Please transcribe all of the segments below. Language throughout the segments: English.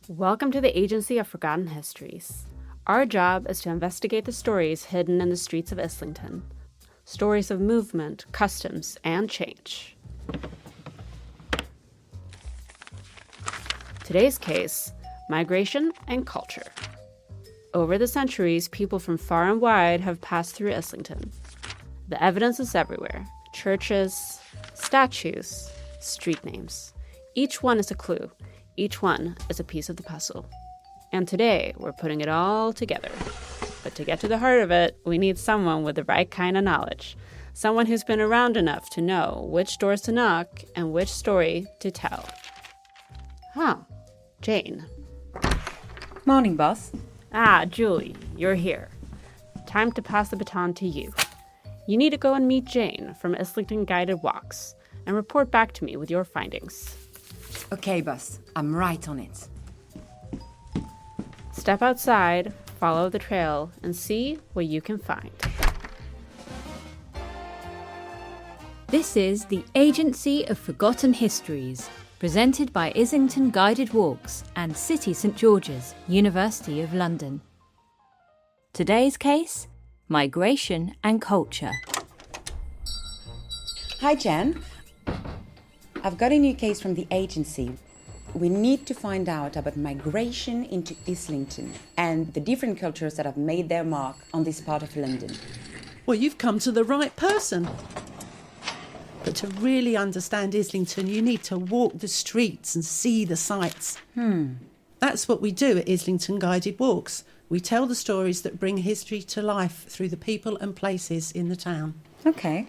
Welcome to the Agency of Forgotten Histories. Our job is to investigate the stories hidden in the streets of Islington. Stories of movement, customs, and change. Today's case, migration and culture. Over the centuries, people from far and wide have passed through Islington. The evidence is everywhere. Churches, statues, street names. Each one is a clue. Each one is a piece of the puzzle. And today, we're putting it all together. But to get to the heart of it, we need someone with the right kind of knowledge. Someone who's been around enough to know which doors to knock and which story to tell. Jane. Morning, boss. Julie, you're here. Time to pass the baton to you. You need to go and meet Jane from Islington Guided Walks and report back to me with your findings. Okay, boss. I'm right on it. Step outside, follow the trail, and see what you can find. This is the Agency of Forgotten Histories, presented by Islington Guided Walks and City St George's, University of London. Today's case, migration and culture. Hi, Jen. I've got a new case from the agency. We need to find out about migration into Islington and the different cultures that have made their mark on this part of London. Well, you've come to the right person. But to really understand Islington, you need to walk the streets and see the sights. That's what we do at Islington Guided Walks. We tell the stories that bring history to life through the people and places in the town. Okay.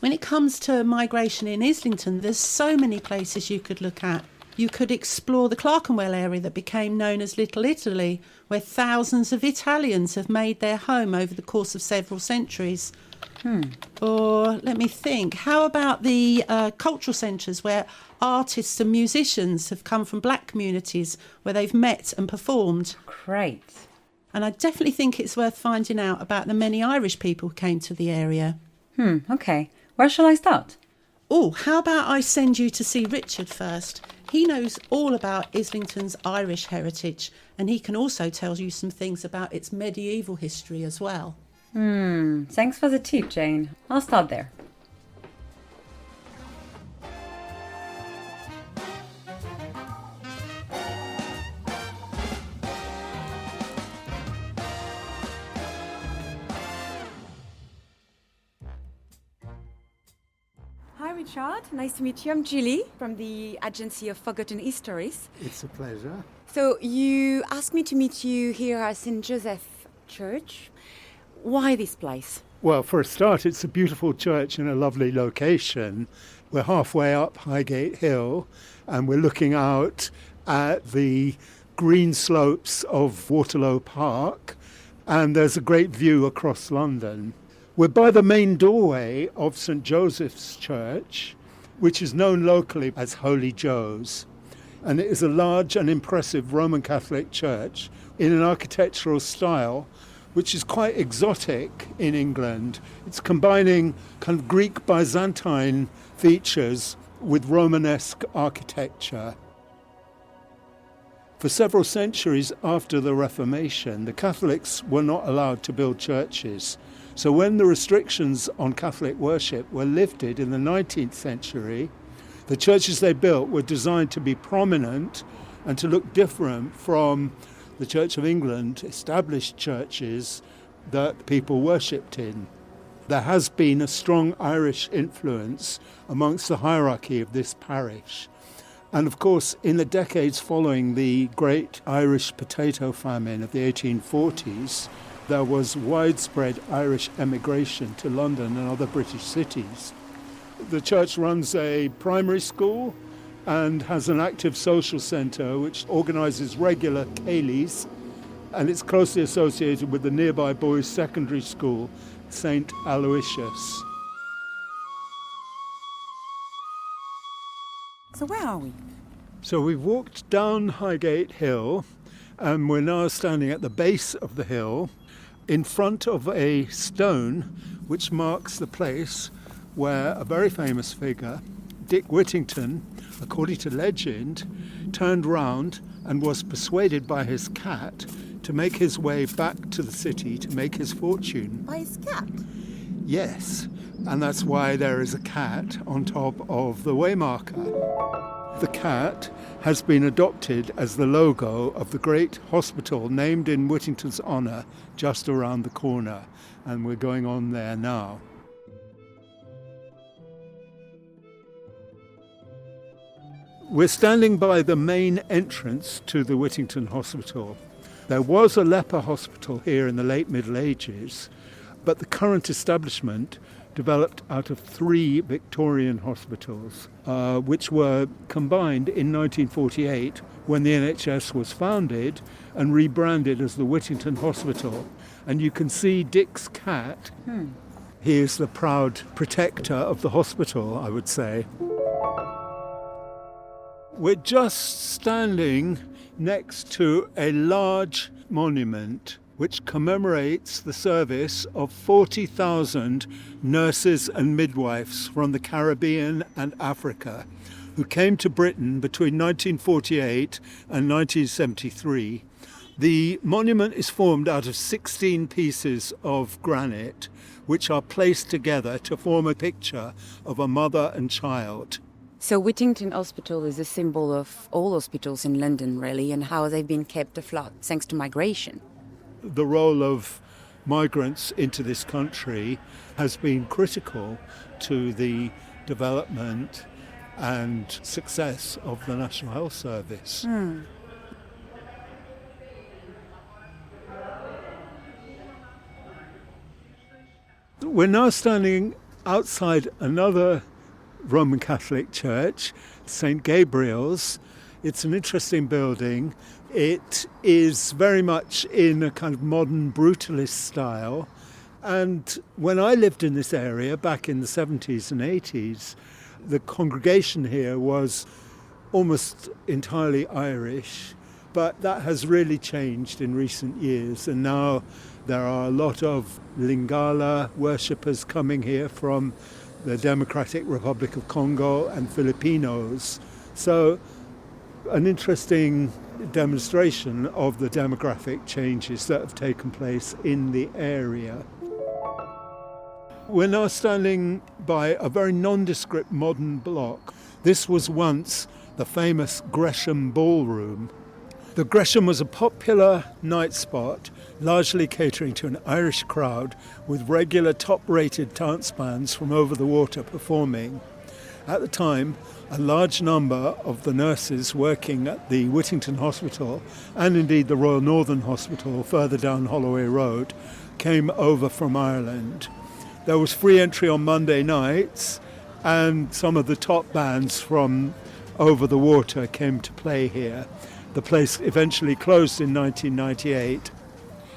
When it comes to migration in Islington, there's so many places you could look at. You could explore the Clerkenwell area that became known as Little Italy, where thousands of Italians have made their home over the course of several centuries. Or, let me think, how about the cultural centres where artists and musicians have come from black communities where they've met and performed? Great. And I definitely think it's worth finding out about the many Irish people who came to the area. Okay. Where shall I start? Oh, how about I send you to see Richard first? He knows all about Islington's Irish heritage, and he can also tell you some things about its medieval history as well. Thanks for the tip, Jane. I'll start there. Hi, Richard. Nice to meet you. I'm Julie from the Agency of Forgotten Histories. It's a pleasure. So you asked me to meet you here at St. Joseph Church. Why this place? Well, for a start, it's a beautiful church in a lovely location. We're halfway up Highgate Hill and we're looking out at the green slopes of Waterloo Park, and there's a great view across London. We're by the main doorway of St. Joseph's Church, which is known locally as Holy Joe's. And it is a large and impressive Roman Catholic church in an architectural style which is quite exotic in England. It's combining kind of Greek Byzantine features with Romanesque architecture. For several centuries after the Reformation, the Catholics were not allowed to build churches. So when the restrictions on Catholic worship were lifted in the 19th century, the churches they built were designed to be prominent and to look different from the Church of England, established churches that people worshipped in. There has been a strong Irish influence amongst the hierarchy of this parish. And of course, in the decades following the great Irish potato famine of the 1840s, there was widespread Irish emigration to London and other British cities. The church runs a primary school and has an active social centre which organises regular ceilidhs, and it's closely associated with the nearby boys' secondary school, St. Aloysius. So where are we? So we've walked down Highgate Hill and we're now standing at the base of the hill in front of a stone which marks the place where a very famous figure, Dick Whittington, according to legend, turned round and was persuaded by his cat to make his way back to the city to make his fortune. By his cat? Yes, and that's why there is a cat on top of the waymarker. The cat has been adopted as the logo of the great hospital named in Whittington's honour just around the corner, and we're going on there now. We're standing by the main entrance to the Whittington Hospital. There was a leper hospital here in the late Middle Ages, but the current establishment developed out of 3 Victorian hospitals, which were combined in 1948 when the NHS was founded and rebranded as the Whittington Hospital. And you can see Dick's cat. He is the proud protector of the hospital, I would say. We're just standing next to a large monument which commemorates the service of 40,000 nurses and midwives from the Caribbean and Africa who came to Britain between 1948 and 1973. The monument is formed out of 16 pieces of granite which are placed together to form a picture of a mother and child. So Whittington Hospital is a symbol of all hospitals in London, really, and how they've been kept afloat thanks to migration. The role of migrants into this country has been critical to the development and success of the National Health Service. We're now standing outside another Roman Catholic church, St. Gabriel's. It's an interesting building. It is very much in a kind of modern brutalist style. And when I lived in this area back in the 70s and 80s, the congregation here was almost entirely Irish. But that has really changed in recent years. And now there are a lot of Lingala worshippers coming here from the Democratic Republic of Congo and Filipinos. So an interesting demonstration of the demographic changes that have taken place in the area. We're now standing by a very nondescript modern block. This was once the famous Gresham Ballroom. The Gresham was a popular night spot, largely catering to an Irish crowd with regular top-rated dance bands from over the water performing. At the time, a large number of the nurses working at the Whittington Hospital and indeed the Royal Northern Hospital further down Holloway Road came over from Ireland. There was free entry on Monday nights and some of the top bands from over the water came to play here. The place eventually closed in 1998.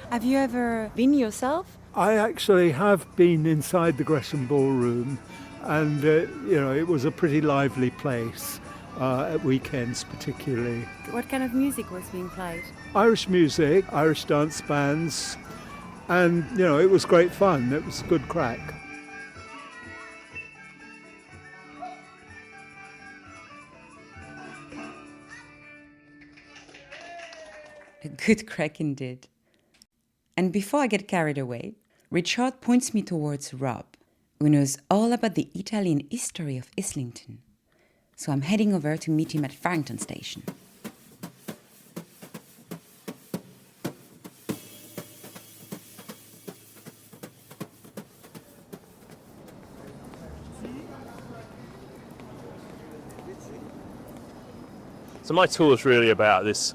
Have you ever been yourself? I actually have been inside the Gresham Ballroom, and it was a pretty lively place at weekends particularly. What kind of music was being played? Irish music, Irish dance bands, and it was great fun. It was good crack. A good crack indeed. And before I get carried away, Richard points me towards Rob, who knows all about the Italian history of Islington. So I'm heading over to meet him at Farrington Station. So my tour is really about this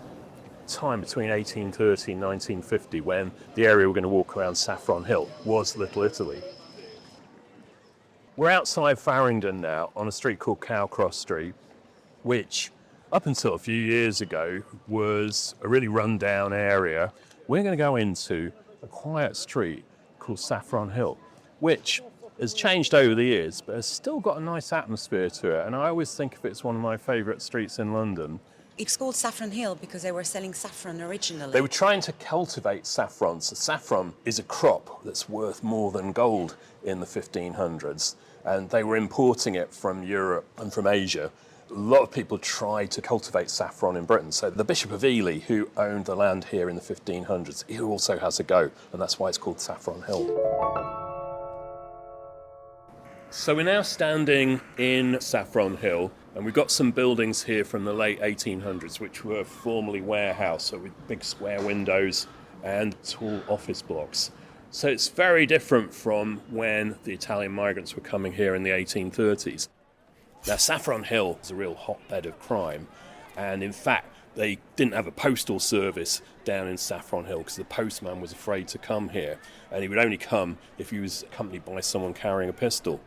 time between 1830 and 1950 when the area we're going to walk around, Saffron Hill, was Little Italy. We're outside Farringdon now on a street called Cowcross Street, which up until a few years ago was a really run-down area. We're going to go into a quiet street called Saffron Hill, which has changed over the years but has still got a nice atmosphere to it, and I always think of it as one of my favourite streets in London. It's called Saffron Hill because they were selling saffron originally. They were trying to cultivate saffron. So saffron is a crop that's worth more than gold in the 1500s. And they were importing it from Europe and from Asia. A lot of people tried to cultivate saffron in Britain. So the Bishop of Ely, who owned the land here in the 1500s, he also has a go, and that's why it's called Saffron Hill. So we're now standing in Saffron Hill, and we've got some buildings here from the late 1800s, which were formerly warehouse, so with big square windows and tall office blocks. So it's very different from when the Italian migrants were coming here in the 1830s. Now, Saffron Hill is a real hotbed of crime, and in fact, they didn't have a postal service down in Saffron Hill because the postman was afraid to come here, and he would only come if he was accompanied by someone carrying a pistol.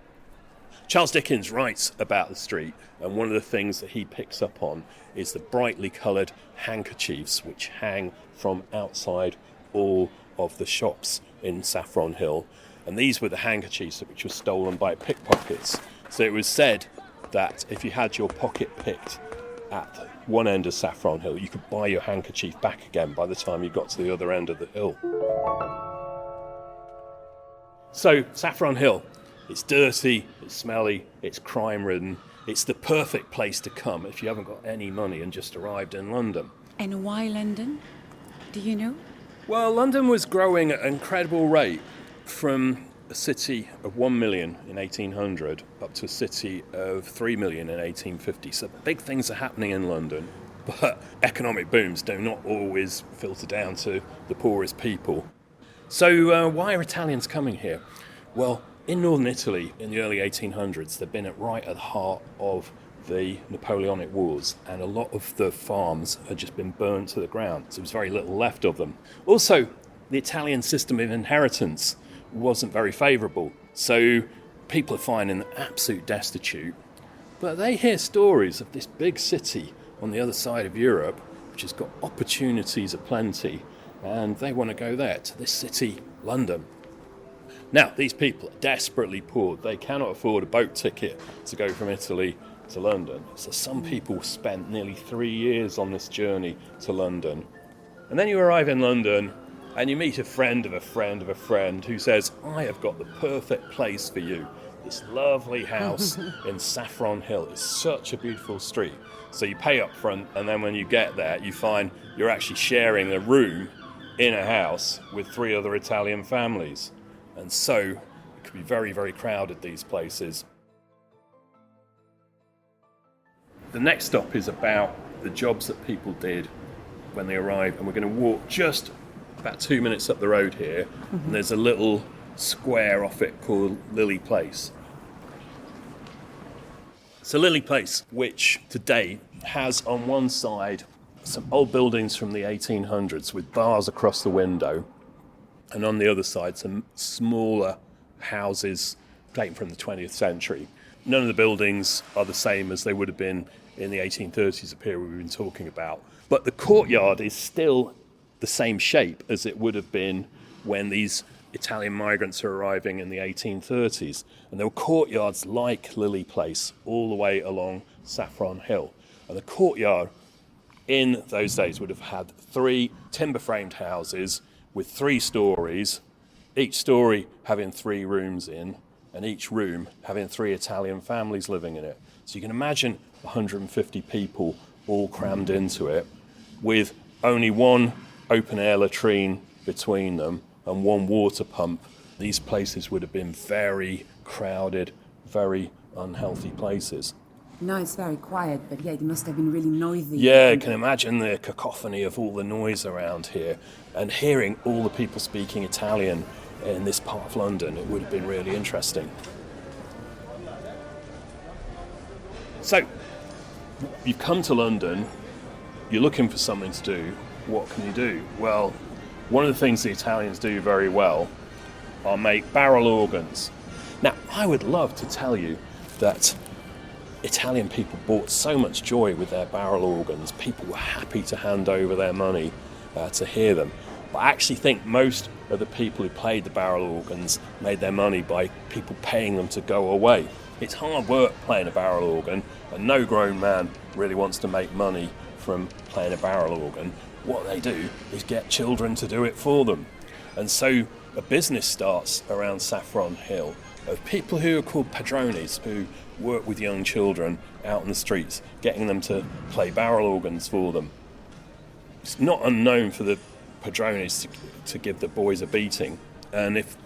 Charles Dickens writes about the street, and one of the things that he picks up on is the brightly coloured handkerchiefs which hang from outside all of the shops in Saffron Hill. And these were the handkerchiefs which were stolen by pickpockets. So it was said that if you had your pocket picked at one end of Saffron Hill, you could buy your handkerchief back again by the time you got to the other end of the hill. So, Saffron Hill. It's dirty, it's smelly, it's crime-ridden. It's the perfect place to come if you haven't got any money and just arrived in London. And why London? Do you know? Well, London was growing at an incredible rate from a city of 1 million in 1800 up to a city of 3 million in 1850. So big things are happening in London, but economic booms do not always filter down to the poorest people. So why are Italians coming here? Well, in northern Italy in the early 1800s, they'd been right at the heart of the Napoleonic Wars, and a lot of the farms had just been burnt to the ground, so there was very little left of them. Also, the Italian system of inheritance wasn't very favourable, so people are finding them absolute destitute, but they hear stories of this big city on the other side of Europe, which has got opportunities aplenty, and they want to go there, to this city, London. Now, these people are desperately poor. They cannot afford a boat ticket to go from Italy to London. So some people spent nearly 3 years on this journey to London. And then you arrive in London and you meet a friend of a friend of a friend who says, I have got the perfect place for you. This lovely house in Saffron Hill. It's such a beautiful street. So you pay up front, and then when you get there, you find you're actually sharing a room in a house with 3 other Italian families. And so it could be very, very crowded, these places. The next stop is about the jobs that people did when they arrived, and we're going to walk just about 2 minutes up the road here, and there's a little square off it called Lily Place. So Lily Place, which today has on one side some old buildings from the 1800s with bars across the window, and on the other side some smaller houses dating from the 20th century. None of the buildings are the same as they would have been in the 1830s, a period we've been talking about. But the courtyard is still the same shape as it would have been when these Italian migrants are arriving in the 1830s. And there were courtyards like Lily Place all the way along Saffron Hill. And the courtyard in those days would have had 3 timber-framed houses with 3 stories, each story having 3 rooms in, and each room having 3 Italian families living in it. So you can imagine 150 people all crammed into it, with only 1 open-air latrine between them and 1 water pump. These places would have been very crowded, very unhealthy places. No, it's very quiet, but yeah, it must have been really noisy. Yeah, I can imagine the cacophony of all the noise around here, and hearing all the people speaking Italian in this part of London, it would have been really interesting. So, you've come to London, you're looking for something to do. What can you do? Well, one of the things the Italians do very well are make barrel organs. Now, I would love to tell you that Italian people brought so much joy with their barrel organs. People were happy to hand over their money to hear them. But I actually think most of the people who played the barrel organs made their money by people paying them to go away. It's hard work playing a barrel organ, and no grown man really wants to make money from playing a barrel organ. What they do is get children to do it for them. And so a business starts around Saffron Hill of people who are called padrones, who work with young children out in the streets, getting them to play barrel organs for them. It's not unknown for the padrones to give the boys a beating, and if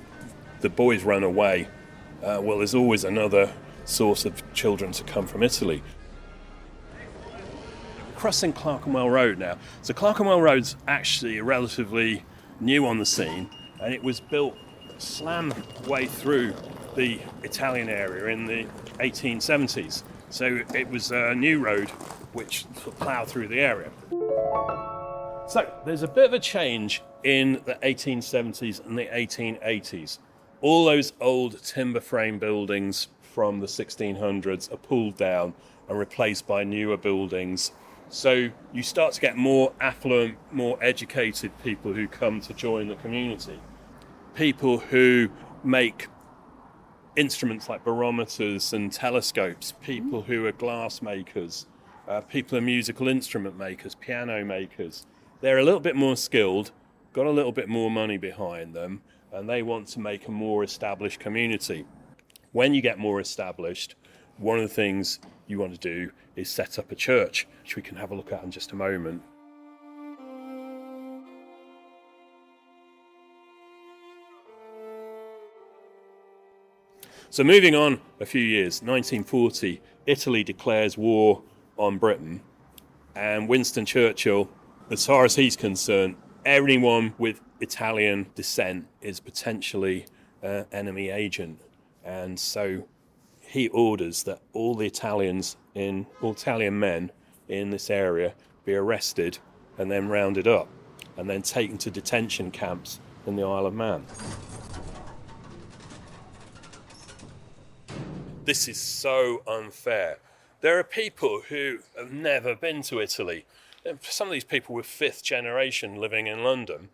the boys run away, well, there's always another source of children to come from Italy. Crossing Clerkenwell Road now. So Clerkenwell Road's actually relatively new on the scene, and it was built slam way through the Italian area in the 1870s. So it was a new road which ploughed through the area. So there's a bit of a change in the 1870s and the 1880s. All those old timber frame buildings from the 1600s are pulled down and replaced by newer buildings. So you start to get more affluent, more educated people who come to join the community. People who make instruments like barometers and telescopes, people who are glass makers, people who are musical instrument makers, piano makers. They're a little bit more skilled, got a little bit more money behind them, and they want to make a more established community. When you get more established, one of the things you want to do is set up a church, which we can have a look at in just a moment. So moving on a few years, 1940, Italy declares war on Britain, and Winston Churchill, as far as he's concerned, anyone with Italian descent is potentially an enemy agent. And so he orders that all Italian men in this area be arrested and then rounded up and then taken to detention camps in the Isle of Man. This is so unfair. There are people who have never been to Italy. Some of these people were fifth generation living in London.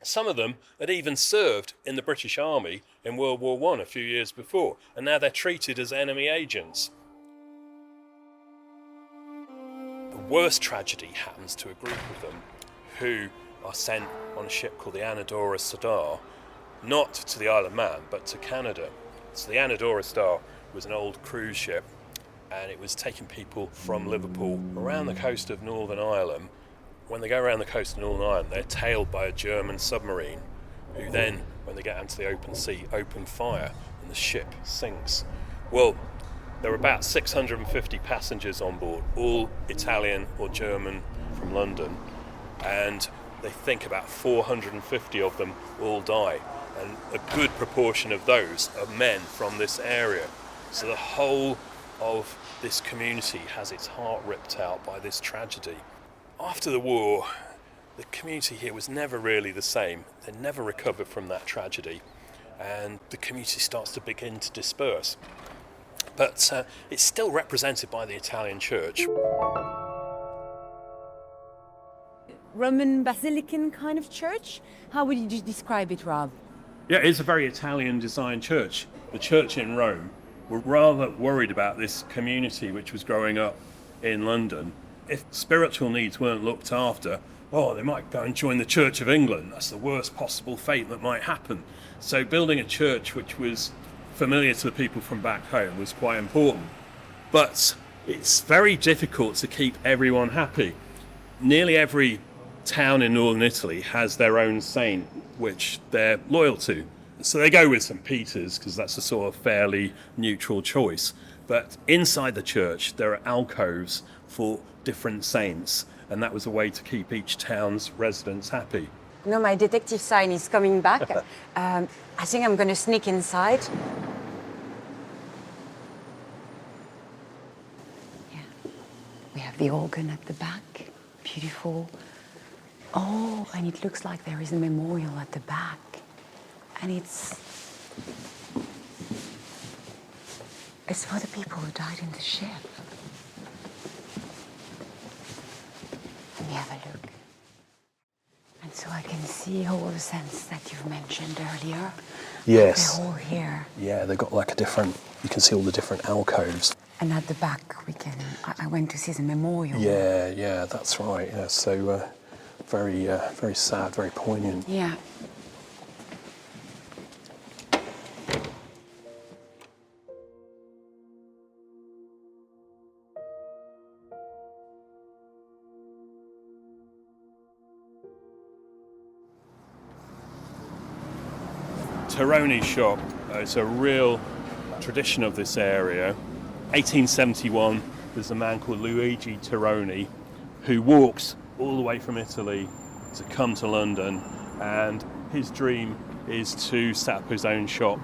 Some of them had even served in the British Army in World War I a few years before, and now they're treated as enemy agents. The worst tragedy happens to a group of them who are sent on a ship called the Anadora Star, not to the Isle of Man, but to Canada. So the Anadora Star was an old cruise ship, and it was taking people from Liverpool around the coast of Northern Ireland. When they go around the coast of Northern Ireland, they're tailed by a German submarine, who then, when they get out into the open sea, open fire, and the ship sinks. Well, there were about 650 passengers on board, all Italian or German from London, and they think about 450 of them all die, and a good proportion of those are men from this area. So the whole of this community has its heart ripped out by this tragedy. After the war, the community here was never really the same. They never recovered from that tragedy, and the community starts to begin to disperse. But it's still represented by the Italian church. Roman basilican kind of church? How would you describe it, Rob? Yeah, it's a very Italian designed church. The church in Rome were rather worried about this community which was growing up in London. If spiritual needs weren't looked after, they might go and join the Church of England. That's the worst possible fate that might happen. So building a church which was familiar to the people from back home was quite important. But it's very difficult to keep everyone happy. Nearly every town in northern Italy has their own saint which they're loyal to. So they go with St. Peter's because that's a sort of fairly neutral choice. But inside the church, there are alcoves for different saints, and that was a way to keep each town's residents happy. No, my detective sign is coming back. I think I'm going to sneak inside. Yeah. We have the organ at the back. Beautiful. Oh, and it looks like there is a memorial at the back. And it's for the people who died in the ship. Let me have a look. And so I can see all the scents that you've mentioned earlier. Yes. They're all here. Yeah, they've got like you can see all the different alcoves. And at the back, I went to see the memorial. Yeah, that's right. Yeah, so very sad, very poignant. Yeah. Tironi shop. It's a real tradition of this area. 1871, there's a man called Luigi Tironi who walks all the way from Italy to come to London, and his dream is to set up his own shop.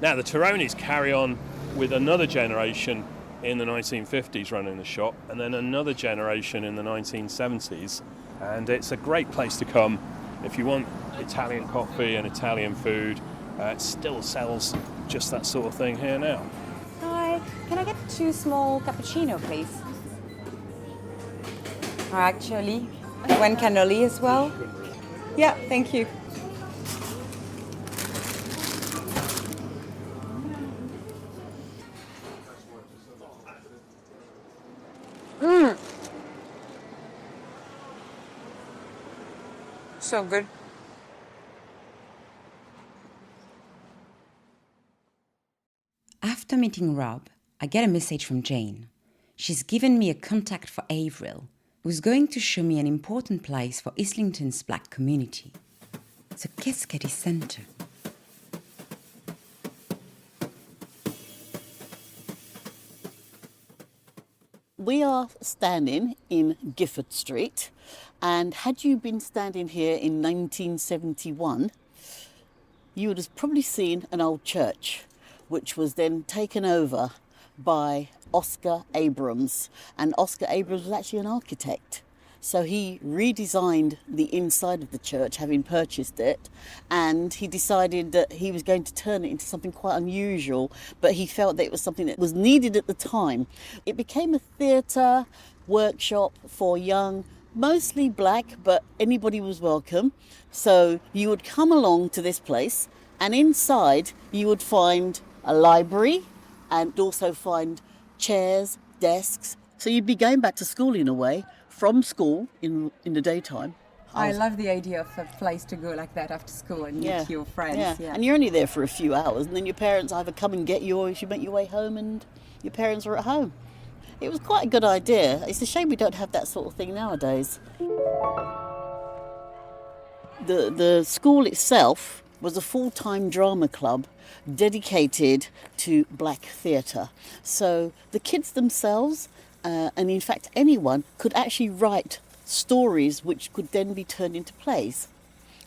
Now the Tironis carry on with another generation in the 1950s running the shop, and then another generation in the 1970s, and it's a great place to come if you want Italian coffee and Italian food. It still sells just that sort of thing here now. Hi, can I get 2 small cappuccino, please? Actually, 1 cannoli as well. Yeah, thank you. So good. After meeting Rob, I get a message from Jane. She's given me a contact for Avril, who's going to show me an important place for Islington's black community. The Cascade Centre. We are standing in Gifford Street, and had you been standing here in 1971, you would have probably seen an old church, which was then taken over by Oscar Abrams. And Oscar Abrams was actually an architect. So he redesigned the inside of the church, having purchased it, and he decided that he was going to turn it into something quite unusual, but he felt that it was something that was needed at the time. It became a theatre workshop for young, mostly black, but anybody was welcome. So you would come along to this place, and inside you would find a library and also find chairs, desks. So you'd be going back to school in a way, from school in the daytime. I love the idea of a place to go like that after school and meet your friends. Yeah. And you're only there for a few hours, and then your parents either come and get you, or you make your way home and your parents are at home. It was quite a good idea. It's a shame we don't have that sort of thing nowadays. The school itself was a full-time drama club dedicated to black theatre. So the kids themselves, and in fact anyone, could actually write stories which could then be turned into plays.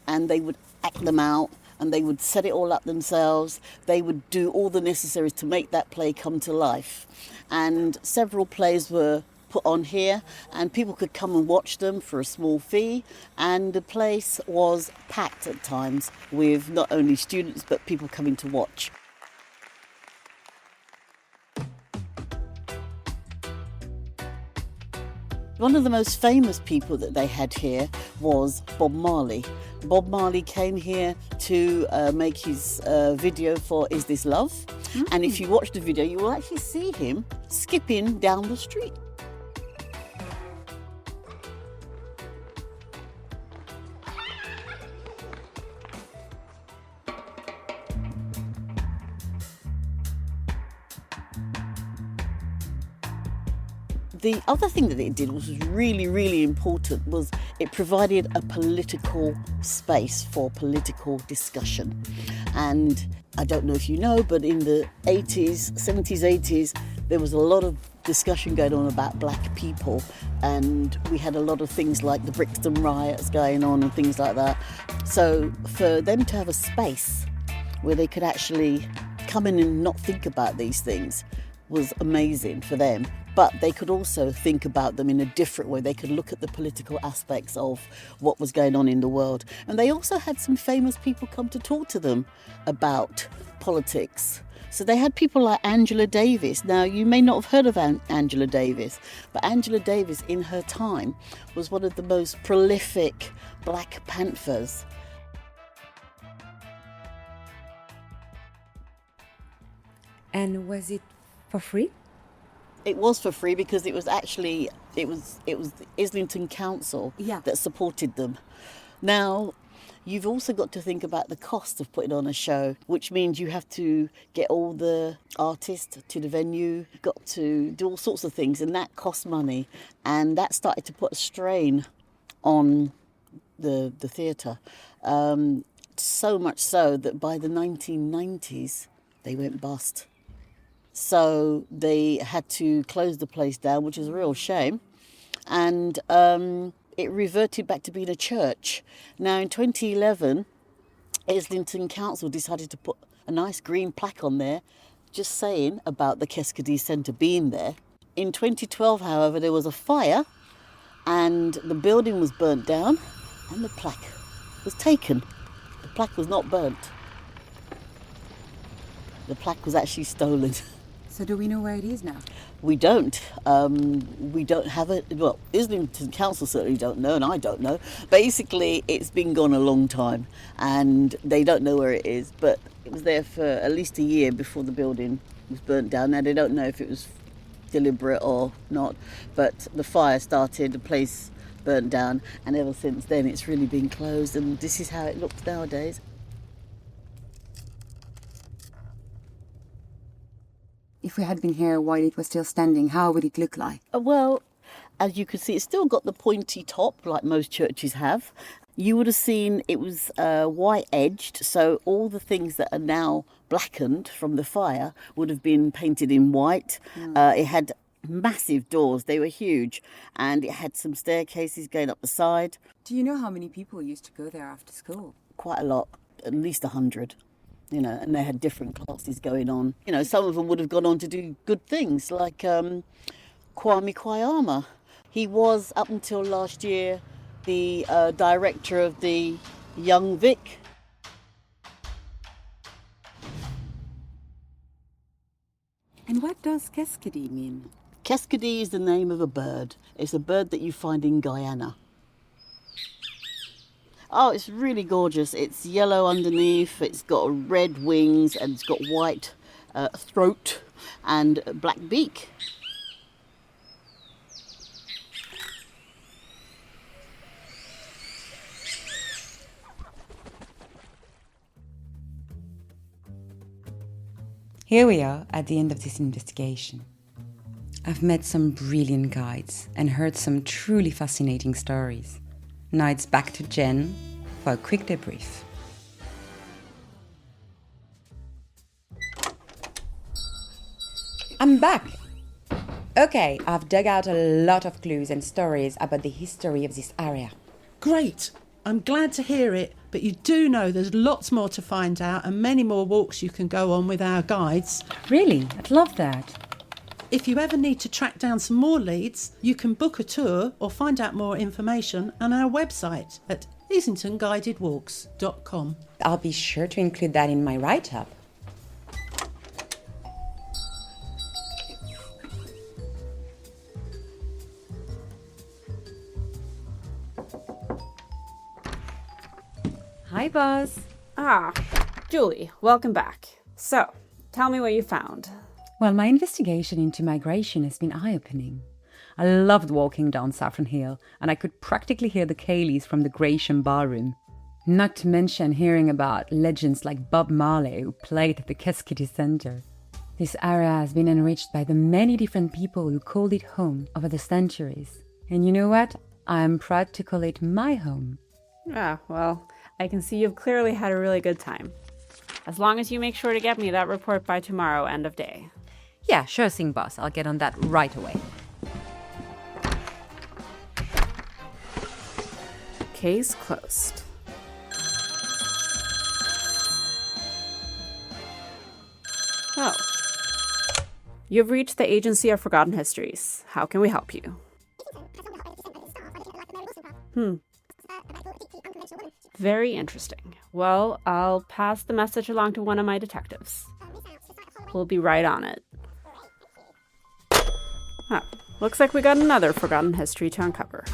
And they would act them out, and they would set it all up themselves. They would do all the necessaries to make that play come to life. And several plays were put on here, and people could come and watch them for a small fee, and the place was packed at times with not only students but people coming to watch. One of the most famous people that they had here was Bob Marley. Bob Marley came here to make his video for Is This Love? Mm-hmm. And if you watch the video, you will actually see him skipping down the street. The other thing that it did, which was really, really important, was it provided a political space for political discussion. And I don't know if you know, but in the 80s, 70s, 80s, there was a lot of discussion going on about black people. And we had a lot of things like the Brixton riots going on and things like that. So for them to have a space where they could actually come in and not think about these things was amazing for them. But they could also think about them in a different way. They could look at the political aspects of what was going on in the world. And they also had some famous people come to talk to them about politics. So they had people like Angela Davis. Now, you may not have heard of Angela Davis, but Angela Davis in her time was one of the most prolific Black Panthers. And was it for free? It was for free because it was actually it was the Islington Council that supported them. Now, you've also got to think about the cost of putting on a show, which means you have to get all the artists to the venue, got to do all sorts of things, and that costs money. And that started to put a strain on the theatre. So much so that by the 1990s, they went bust. So they had to close the place down, which is a real shame. And it reverted back to being a church. Now, in 2011, Islington Council decided to put a nice green plaque on there, just saying about the Keskadee Centre being there. In 2012, however, there was a fire and the building was burnt down and the plaque was taken. The plaque was not burnt. The plaque was actually stolen. So do we know where it is now? We don't. We don't have it. Well, Islington Council certainly don't know, and I don't know. Basically, it's been gone a long time, and they don't know where it is. But it was there for at least a year before the building was burnt down. Now, they don't know if it was deliberate or not, but the fire started, the place burnt down, and ever since then, it's really been closed, and this is how it looks nowadays. If we had been here while it was still standing, how would it look like? Well, as you can see, it's still got the pointy top like most churches have. You would have seen it was white edged, so all the things that are now blackened from the fire would have been painted in white. It had massive doors, they were huge, and it had some staircases going up the side. Do you know how many people used to go there after school? Quite a lot, at least 100. And they had different classes going on. Some of them would have gone on to do good things, like Kwame Kwayama. He was, up until last year, the director of the Young Vic. And what does Keskadee mean? Keskadee is the name of a bird. It's a bird that you find in Guyana. Oh, it's really gorgeous. It's yellow underneath, it's got red wings, and it's got white throat and black beak. Here we are at the end of this investigation. I've met some brilliant guides and heard some truly fascinating stories. Now it's back to Jen for a quick debrief. I'm back! Okay, I've dug out a lot of clues and stories about the history of this area. Great. I'm glad to hear it, but you do know there's lots more to find out and many more walks you can go on with our guides. Really? I'd love that. If you ever need to track down some more leads, you can book a tour or find out more information on our website at islingtonguidedwalks.com. I'll be sure to include that in my write-up. Hi, boss. Ah, Julie, welcome back. So, tell me what you found. Well, my investigation into migration has been eye-opening. I loved walking down Saffron Hill, and I could practically hear the Cayleys from the Gresham Ballroom. Not to mention hearing about legends like Bob Marley, who played at the Keskadee Centre. This area has been enriched by the many different people who called it home over the centuries. And you know what? I am proud to call it my home. Ah, well, I can see you've clearly had a really good time. As long as you make sure to get me that report by tomorrow, end of day. Yeah, sure thing, boss. I'll get on that right away. Case closed. Oh. You've reached the Agency of Forgotten Histories. How can we help you? Very interesting. Well, I'll pass the message along to one of my detectives. We'll be right on it. Ah, looks like we got another forgotten history to uncover.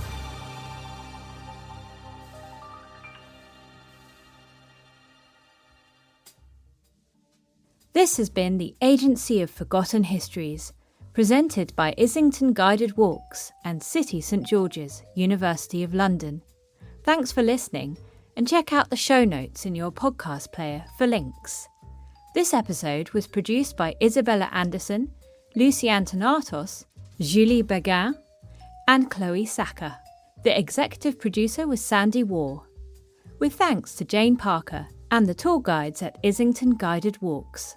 This has been the Agency of Forgotten Histories, presented by Islington Guided Walks and City St George's, University of London. Thanks for listening, and check out the show notes in your podcast player for links. This episode was produced by Isabella Anderson, Lucy Antonatos, Julie Beguin, and Chloe Saka. The executive producer was Sandy Waugh. with thanks to Jane Parker and the tour guides at Islington Guided Walks.